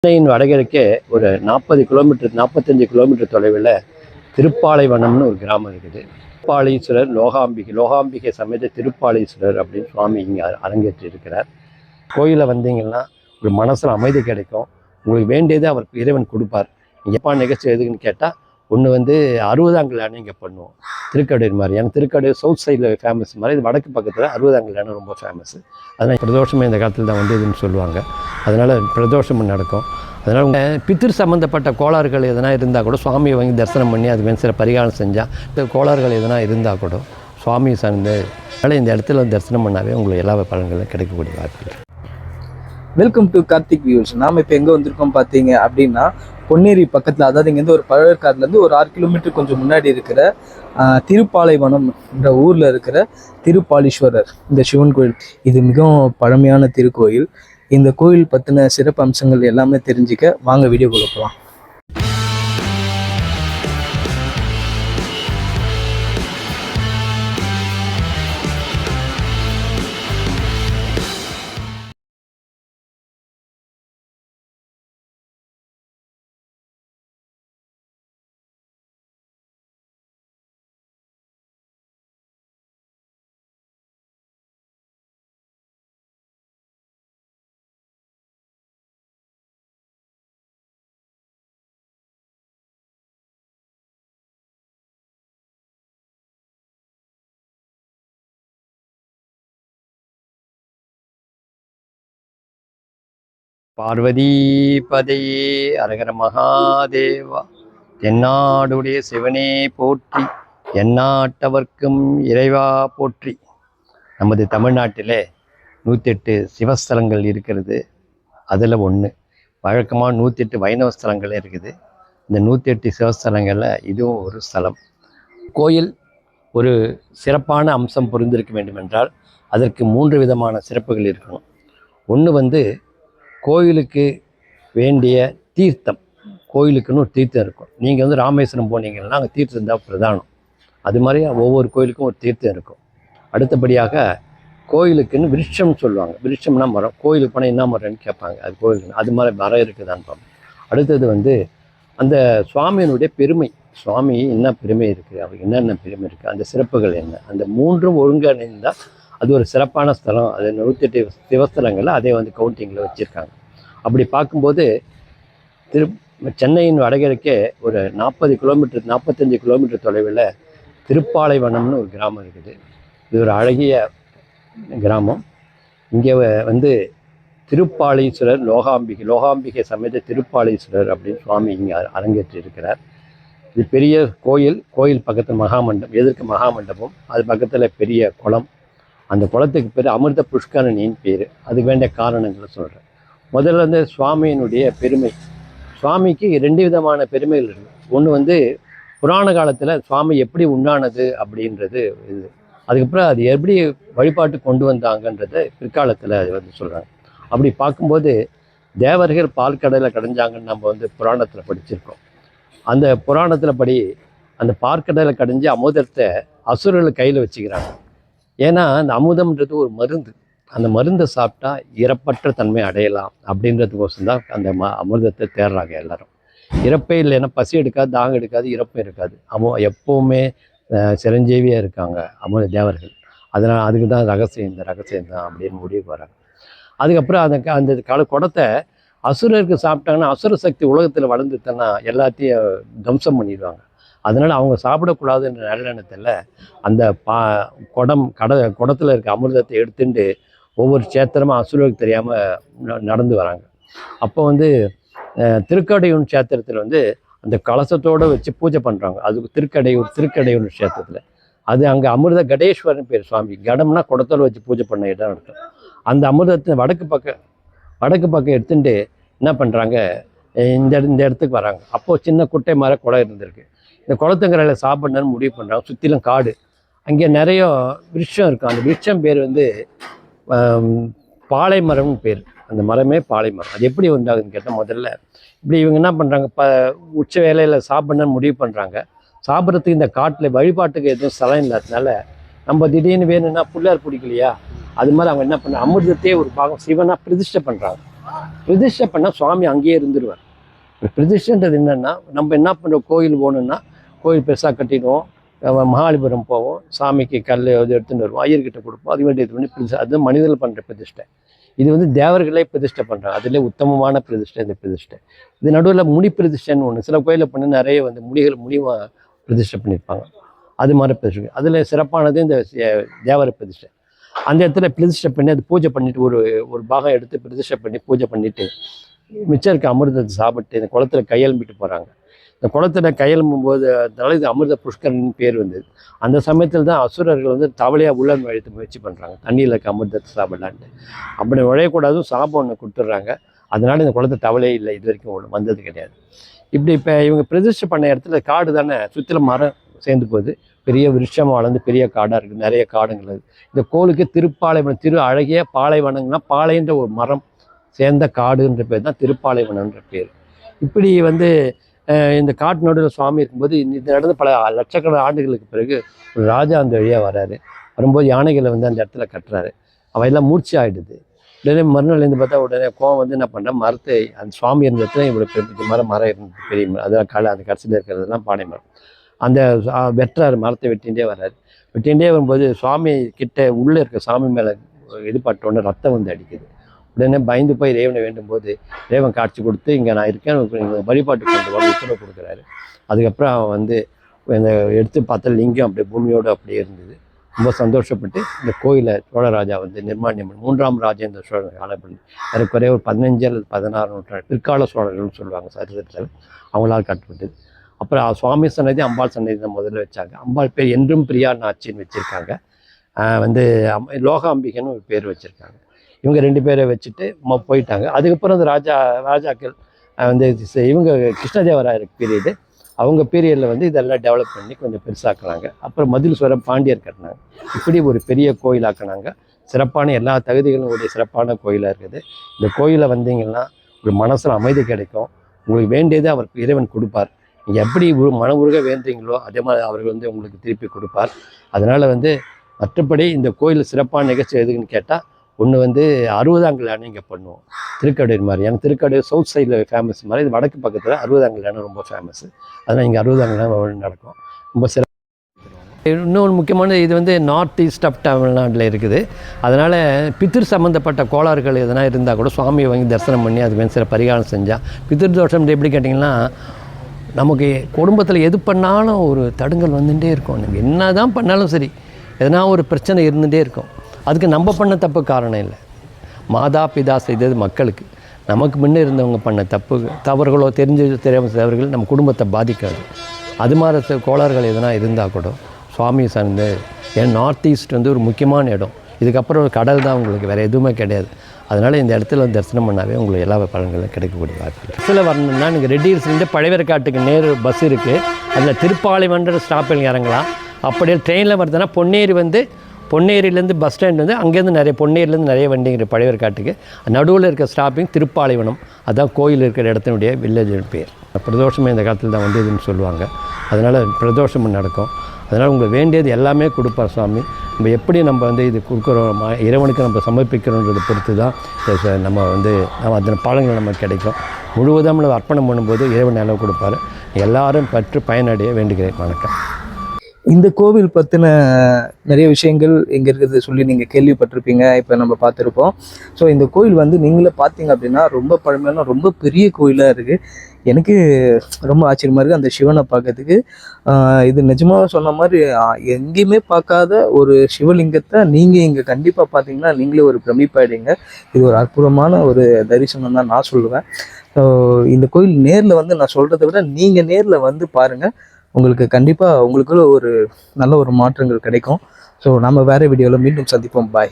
சென்னையின் வடகிழக்கே ஒரு 40 kilometre 45 kilometre தொலைவில் திருப்பாலைவனம்னு ஒரு கிராமம் இருக்குது. திருப்பாலீஸ்வரர் லோகாம்பிகை சமேத திருப்பாலீஸ்வரர் அப்படின்னு சுவாமி இங்கே அரங்கேற்றி இருக்கிறார். கோயிலில் வந்தீங்கன்னா ஒரு மனசில் அமைதி கிடைக்கும். உங்களுக்கு வேண்டியதை அவருக்கு இறைவன் கொடுப்பார். எப்பா நிகழ்ச்சி எதுக்குன்னு கேட்டால் ஒன்று வந்து 60ஆம் கல்யாணம் இங்கே பண்ணுவோம், திருக்கடையூர் மாதிரி. ஏன்னா திருக்கடையூர் சவுத் சைடில் ஃபேமஸ் மாதிரி, இது வடக்கு பக்கத்தில் 60ஆம் கல்யாணம் ரொம்ப ஃபேமஸ். அதனால் பிரதோஷமே இந்த காலத்தில் தான் வந்ததுன்னு சொல்லுவாங்க. அதனால் பிரதோஷம் நடக்கும். அதனால் பித்திரு சம்மந்தப்பட்ட கோளாறுகள் எதனா இருந்தால் கூட சுவாமியை வாங்கி தரிசனம் பண்ணி அது சில பரிகாரம் செஞ்சால் கோளாறுகள் எதனா இருந்தால் கூட சுவாமி சார்ந்த அதனால் இந்த இடத்துல தரிசனம் பண்ணாவே உங்களுக்கு எல்லா பலன்களும் கிடைக்கக்கூடிய வாய்ப்பு. Welcome to Karthik views. நாம் இப்போ எங்கே வந்திருக்கோம் பார்த்தீங்க அப்படின்னா பொன்னேரி பக்கத்தில், அதாவது இங்கேருந்து ஒரு பழவேற்காடுலேருந்து ஒரு 6 கிலோமீட்டர் கொஞ்சம் முன்னாடி இருக்கிற திருப்பாலைவனம் என்ற ஊரில் இருக்கிற திருப்பாலீஸ்வரர் இந்த சிவன் கோயில். இது மிகவும் பழமையான திருக்கோயில். இந்த கோயில் பற்றின சிறப்பு அம்சங்கள் எல்லாமே தெரிஞ்சுக்க வாங்க வீடியோக்குள்ள போகலாம். பார்வதி பதையே அரகர மகாதேவா. தென்னாடுடைய சிவனே போற்றி, எந்நாட்டவர்க்கும் இறைவா போற்றி. நமது தமிழ்நாட்டில் 108 சிவஸ்தலங்கள் இருக்கிறது. அதில் ஒன்று வழக்கமாக 108 வைணவ ஸ்தலங்கள் இருக்குது. இந்த 108 சிவஸ்தலங்களில் இதுவும் ஒரு ஸ்தலம். கோயில் ஒரு சிறப்பான அம்சம் புரிந்திருக்க வேண்டுமென்றால் அதற்கு 3 விதமான சிறப்புகள் இருக்கணும். ஒன்று வந்து கோயிலுக்கு வேண்டிய தீர்த்தம். கோயிலுக்குன்னு ஒரு தீர்த்தம் இருக்கும். நீங்கள் வந்து ராமேஸ்வரம் போனீங்கன்னா அங்கே தீர்த்தம் தான் பிரதானம். அது மாதிரி ஒவ்வொரு கோயிலுக்கும் ஒரு தீர்த்தம் இருக்கும். அடுத்தபடியாக கோயிலுக்குன்னு விருட்சம்னு சொல்லுவாங்க. விருட்சம்னா மரம். கோயிலுக்கு போனால் என்ன மரம்னு கேட்பாங்க. அது கோயிலுக்கு அது மாதிரி மரம் இருக்குதான்னு பார்ப்போம். அடுத்தது வந்து அந்த சுவாமியினுடைய பெருமை. சுவாமி என்ன பெருமை இருக்குது, அவருக்கு என்னென்ன பெருமை இருக்குது, அந்த சிறப்புகள் என்ன, அந்த 3ம் ஒருங்கிணைந்தால் அது ஒரு சிறப்பான ஸ்தலம். அது 108 சிவஸ்தலங்களில் அதே வந்து கவுண்டிங்கில் வச்சுருக்காங்க. அப்படி பார்க்கும்போது சென்னையின் வடகிழக்கே ஒரு 40 கிலோமீட்டர் 45 கிலோமீட்டர் தொலைவில் திருப்பாலைவனம்னு ஒரு கிராமம் இருக்குது. இது ஒரு அழகிய கிராமம். இங்கே வந்து திருப்பாலீஸ்வரர் லோகாம்பிகை சமேத திருப்பாலீஸ்வரர் அப்படின்னு சுவாமி இங்கே அரங்கேற்றி இருக்கிறார். இது பெரிய கோயில் பக்கத்தில் மகாமண்டபம், எதிர்க்க மகாமண்டபம், அது பக்கத்தில் பெரிய குளம். அந்த குளத்துக்கு பேர் அமிர்த புஷ்கரணின்னு பேர். அதுக்கு வேண்டிய காரணங்களை சொல்கிறேன். முதல்ல வந்து சுவாமியினுடைய பெருமை. சுவாமிக்கு 2 விதமான பெருமைகள் இருக்குது. ஒன்று வந்து புராண காலத்தில் சுவாமி எப்படி உண்டானது அப்படின்றது இது. அதுக்கப்புறம் அது எப்படி வழிபாட்டு கொண்டு வந்தாங்கன்றது பிற்காலத்தில் அது வந்து சொல்கிறாங்க. அப்படி பார்க்கும்போது தேவர்கள் பால்கடலை கடைஞ்சாங்கன்னு நம்ம வந்து புராணத்தில் படிச்சிருக்கோம். அந்த புராணத்தில் படி அந்த பாற்கடலை கடைஞ்சி அமுதத்தை அசுரர்கள் கையில் வச்சுக்கிறாங்க. ஏன்னா அந்த அமுதம்ன்றது ஒரு மருந்து. அந்த மருந்தை சாப்பிட்டா இறப்பற்ற தன்மை அடையலாம் அப்படின்றதுக்கோசம் தான் அந்த அமிர்தத்தை தேடுறாங்க எல்லாரும். இறப்பே இல்லைன்னா பசி எடுக்காது, தாகம் எடுக்காது, இறப்பும் இருக்காது. எப்போவுமே சிரஞ்சீவியாக இருக்காங்க அமிர்த தேவர்கள். அதனால் அதுக்கு தான் இந்த ரகசியம் தான் அப்படின்னு முடிவுக்கு வராங்க. அதுக்கப்புறம் அந்த குடத்தை அசுரருக்கு சாப்பிட்டாங்கன்னா அசுர சக்தி உலகத்தில் வளர்ந்துட்டேன்னா எல்லாத்தையும் தம்சம் பண்ணிடுவாங்க. அதனால் அவங்க சாப்பிடக்கூடாதுன்ற நல்லெண்ணத்தில் அந்த குடத்தில் இருக்க அமிர்தத்தை எடுத்துட்டு ஒவ்வொரு சேத்திரமாக அசுரருக்கு தெரியாமல் நடந்து வராங்க. அப்போ வந்து திருக்கடையூர் சேத்திரத்தில் வந்து அந்த கலசத்தோடு வச்சு பூஜை பண்ணுறாங்க. அது திருக்கடையூர் சேத்திரத்தில் அது அங்கே அமிர்த கடேஸ்வரன் பேர் சுவாமி. கடம்னா குடத்தோடு வச்சு பூஜை பண்ண இடம் இருக்கும். அந்த அமிர்தத்தை வடக்கு பக்கம் எடுத்துட்டு என்ன பண்ணுறாங்க, இந்த இடத்துக்கு வராங்க. அப்போது சின்ன குட்டை மர குளம் இருந்திருக்கு. இந்த குளத்துங்கரையில் சாப்பிட்ணுன்னு முடிவு பண்ணுறாங்க. சுற்றிலும் காடு. அங்கே நிறைய விருட்சம் இருக்கும். அந்த விருட்சம் பேர் வந்து பாலை மரம்னு பேர். அந்த மரமே பாலை மரம். அது எப்படி உண்டாகுதுன்னு கேட்டால், முதல்ல இப்படி இவங்க என்ன பண்ணுறாங்க, உச்ச வேலையில் சாப்பிட்ணுன்னு முடிவு பண்ணுறாங்க. சாப்பிட்றதுக்கு இந்த காட்டில் வழிபாட்டுக்கு எதுவும் ஸ்தலம் இல்லாததுனால நம்ம திடீர்னு வேணும்னா பிள்ளையார் பிடிக்கலையா, அது மாதிரி அவங்க என்ன பண்ண அமிர்தத்தையே ஒரு பாகம் சிவனாக பிரதிஷ்டை பண்ணுறாங்க. பிரதிஷ்டை பண்ணால் சுவாமி அங்கேயே இருந்துருவார். பிரதிஷ்டைன்றது என்னென்னா, நம்ம என்ன பண்ணுறோம், கோயில் போகணுன்னா கோயில் பெருசாக கட்டிடுவோம், மகாபலிபுரம் போவோம், சாமிக்கு கல் எடுத்துகிட்டு வருவோம், ஐயர்கிட்ட கொடுப்போம், அது வேண்டிய இது பண்ணி பிரதிஷ்டை. அது மனிதர்கள் பண்ணுற பிரதிஷ்டை. இது வந்து தேவர்களே பிரதிஷ்டை பண்ணுறாங்க. அதிலே உத்தமமான பிரதிஷ்டை இந்த பிரதிஷ்டை. இது நடுவில் முனி பிரதிஷ்டைன்னு ஒன்று சில கோயிலில் பண்ணி நிறைய வந்து முனிவ பிரதிஷ்டை பண்ணியிருப்பாங்க. அது மாதிரி பிரதிஷ்டை. அதில் சிறப்பானது இந்த தேவர பிரதிஷ்டை. அந்த இடத்துல பிரதிஷ்டை பண்ணி அது பூஜை பண்ணிவிட்டு ஒரு பாகம் எடுத்து பிரதிஷ்டை பண்ணி பூஜை பண்ணிவிட்டு மிச்சம் இருக்க அமிர்தத்தை சாப்பிட்டு இந்த குளத்துல கையெழும்பிட்டு போகிறாங்க. இந்த குளத்துல கையெழும்பும்போது அதனால இது அமிர்த புஷ்கரன் பேர் வந்தது. அந்த சமயத்தில் தான் அசுரர்கள் வந்து தவளையாக உள்ள நுழைத்து முயற்சி பண்ணுறாங்க, தண்ணியில் இருக்க அமிர்தத்தை சாப்பிடலான்ட்டு. அப்படி நுழையக்கூடாதும் சாபம் ஒன்று கொடுத்துட்றாங்க. அதனால இந்த குளத்தை தவளையே இல்லை, இது வரைக்கும் ஒன்று வந்தது கிடையாது. இப்படி இப்போ இவங்க பிரதிஷ்டை பண்ண இடத்துல காடு தானே, சுற்றிலும் மரம் சேர்ந்து போகுது, பெரிய விருட்சமாக வளர்ந்து பெரிய காடாக இருக்குது, நிறைய காடுங்கள் இருக்குது. இந்த கோளுக்கு திருப்பாலைவனம், திரு அழகிய பாலைவனம்னா பாலைன்ற ஒரு மரம் சேர்ந்த காடுன்ற பேர் தான் திருப்பாலைவனம்ன்ற பேர். இப்படி வந்து இந்த காட்டு நடுவில் சுவாமி இருக்கும்போது இந்த நடந்து பல லட்சக்கணக்கான ஆண்டுகளுக்கு பிறகு ஒரு ராஜா அந்த வழியாக வராரு. வரும்போது யானைகளை வந்து அந்த இடத்துல கட்டுறாரு. அவையெல்லாம் மூர்ச்சி ஆகிடுது. உடனே மறுநாள்லேருந்து பார்த்தா உடனே கோவம் வந்து என்ன பண்ணுறேன், மரத்தை அந்த சுவாமி இருந்த இடத்துல இவ்வளோ மரம் இருந்தது, பெரிய மரம், அதான் அந்த கடைசியில் இருக்கிறதுலாம் பானை மரம். அந்த வெட்டுறாரு, மரத்தை வெட்டிகிட்டே வர்றாரு. வெட்டிகிட்டே வரும்போது சுவாமி கிட்ட உள்ளே இருக்க சாமி மேலே இது பட்டோன்னே ரத்தம் வந்து அடிக்குது. உடனே பயந்து போய் இறைவனை வேண்டும் போது இறைவன் காட்சி கொடுத்து இங்கே நான் இருக்கேன், வழிபாட்டு கொண்டு வந்து உத்தரவு கொடுக்குறாரு. அதுக்கப்புறம் அவன் வந்து இந்த எடுத்து பார்த்தா லிங்கம் அப்படியே பூமியோடு அப்படியே இருந்தது. ரொம்ப சந்தோஷப்பட்டு இந்த கோயிலை சோழராஜா வந்து நிர்மாணியம் 3ஆம் ராஜேந்திர சோழன் காலப்பள்ளி அதுக்குறைய ஒரு 15 அல்லது 16 நூற்றாண்டு பிற்கால சோழர்கள்னு சொல்லுவாங்க சரித்திரத்தில், அவங்களால் கட்டப்பட்டது. அப்புறம் சுவாமி சன்னதி, அம்பாள் சன்னதி தான் முதல்ல வச்சாங்க. அம்பாள் பேர் என்றும் பிரியா நாச்சின்னு வச்சுருக்காங்க. வந்து லோகாம்பிகன்னு ஒரு பேர் வச்சுருக்காங்க. இவங்க 2 பேரை வச்சுட்டு போயிட்டாங்க. அதுக்கப்புறம் அந்த ராஜாக்கள் வந்து இவங்க கிருஷ்ணதேவராயருக்கு பீரியடு, அவங்க பீரியடில் வந்து இதெல்லாம் டெவலப் பண்ணி கொஞ்சம் பெருசாக்குனாங்க. அப்புறம் மதில் சுவரம் பாண்டியர் கட்டினாங்க. இப்படி ஒரு பெரிய கோயிலாக்குனாங்க. சிறப்பான எல்லா தகுதிகளும் உடைய சிறப்பான கோயிலாக இருக்குது. இந்த கோயிலை வந்தீங்கன்னா ஒரு மனசில் அமைதி கிடைக்கும். உங்களுக்கு வேண்டியது அவருக்கு இறைவன் கொடுப்பார். நீங்கள் எப்படி மன உருக வேண்டுறீங்களோ அதே மாதிரி அவர்கள் வந்து உங்களுக்கு திருப்பி கொடுப்பார். அதனால் வந்து மற்றபடி இந்த கோயில் சிறப்பான நிகழ்ச்சி எதுக்குன்னு கேட்டால், ஒன்று வந்து 60ஆம் கல்யாணம் இங்கே பண்ணுவோம், திருக்கடையூர் மாதிரி. ஏன்னா திருக்கடையூர் சவுத் சைடில் ஃபேமஸ் மாதிரி, இது வடக்கு பக்கத்தில் 60ஆம் கல்யாணம் ரொம்ப ஃபேமஸ். அதனால் இங்கே 60ஆம் கல்யாணம் நடக்கும், ரொம்ப சிறப்பு. இன்னொன்று முக்கியமான இது வந்து நார்த் ஈஸ்ட் ஆஃப் தமிழ்நாட்டில் இருக்குது. அதனால் பித்திரு சம்மந்தப்பட்ட கோளாறுகள் எதனா இருந்தால் கூட சுவாமியை வாங்கி தரிசனம் பண்ணி அதுக்கு சில பரிகாரம் செஞ்சால் பித்திரு தோஷம் எப்படி கேட்டிங்கன்னா, நமக்கு குடும்பத்தில் எது பண்ணாலும் ஒரு தடுங்கல் வந்துகிட்டே இருக்கும். நம்ம என்ன தான் பண்ணாலும் சரி எதனா ஒரு பிரச்சனை இருந்துகிட்டே இருக்கும். அதுக்கு நம்ம பண்ண தப்பு காரணம் இல்லை, மாதா பிதா செய்தது மக்களுக்கு. நமக்கு முன்னே இருந்தவங்க பண்ண தவறுகளோ தெரியாமல் தவறுகள் நம்ம குடும்பத்தை பாதிக்காது. அது மாதிரி கோளாறுகள் எதனா இருந்தால் கூட சுவாமி சார்ந்து, ஏன் நார்த் ஈஸ்ட் வந்து ஒரு முக்கியமான இடம். இதுக்கப்புறம் ஒரு கடல் தான் உங்களுக்கு, வேறு எதுவுமே கிடையாது. அதனால் இந்த இடத்துல வந்து தரிசனம் பண்ணாவே உங்களுக்கு எல்லா பலன்களும் கிடைக்கக்கூடிய வாய்ப்பு. பஸ்ஸில் வரணும்னா நீங்கள் ரெட்டியூர்ஸ்லேருந்து பழையவர்காட்டுக்கு நேரு பஸ் இருக்குது, அதில் திருப்பாலைவன்ற ஸ்டாப்பில் இறங்கலாம். அப்படியே ட்ரெயினில் வருதுன்னா பொன்னேரி வந்து பொன்னேரியிலேருந்து பஸ் ஸ்டாண்ட் வந்து அங்கேருந்து நிறைய பொன்னேரியிலேருந்து நிறைய வண்டிங்கிற பழையவர்காட்டுக்கு நடுவில் இருக்க ஸ்டாப்பிங் திருப்பாலைவனம், அதுதான் கோயில் இருக்கிற இடத்தினுடைய வில்லேஜ் பேர். பிரதோஷமே இந்த காலத்தில் தான் வந்து இதுன்னு சொல்லுவாங்க. அதனால் பிரதோஷம் நடக்கும். அதனால் உங்களுக்கு வேண்டியது எல்லாமே கொடுப்பார் சுவாமி. நம்ம எப்படி நம்ம வந்து இது கொடுக்குறோம், இறைவனுக்கு நம்ம சமர்ப்பிக்கிறோன்றதை பொறுத்து தான் நம்ம வந்து அதன் பலன்கள் நமக்கு கிடைக்கும். முழுவதும் நம்ம அர்ப்பணம் பண்ணும்போது இறைவன் அளவு கொடுப்பார். எல்லாரும் பற்று பயனடைய வேண்டுகிறேன். வணக்கம். இந்த கோவில் பற்றின நிறைய விஷயங்கள் இங்கே இருக்கிறது சொல்லி நீங்கள் கேள்விப்பட்டிருப்பீங்க, இப்போ நம்ம பார்த்துருப்போம். ஸோ இந்த கோயில் வந்து நீங்களே பார்த்தீங்க அப்படின்னா ரொம்ப பழமையான ரொம்ப பெரிய கோயிலாக இருக்குது. எனக்கு ரொம்ப ஆச்சரியமாக இருக்குது அந்த சிவனை பார்க்கறதுக்கு. இது நிஜமாக சொன்ன மாதிரி எங்கேயுமே பார்க்காத ஒரு சிவலிங்கத்தை நீங்கள் இங்கே கண்டிப்பாக பார்த்தீங்கன்னா நீங்களே ஒரு பிரமிப்பாயிடுங்க. இது ஒரு அற்புதமான ஒரு தரிசனம் தான் நான் சொல்லுவேன். ஸோ இந்த கோயில் நேரில் வந்து நான் சொல்கிறத விட நீங்கள் நேரில் வந்து பாருங்கள், உங்களுக்கு கண்டிப்பாக உங்களுக்குள்ள ஒரு நல்ல ஒரு மாற்றங்கள் கிடைக்கும். ஸோ நம்ம வேறு வீடியோவில் மீண்டும் சந்திப்போம். பாய்.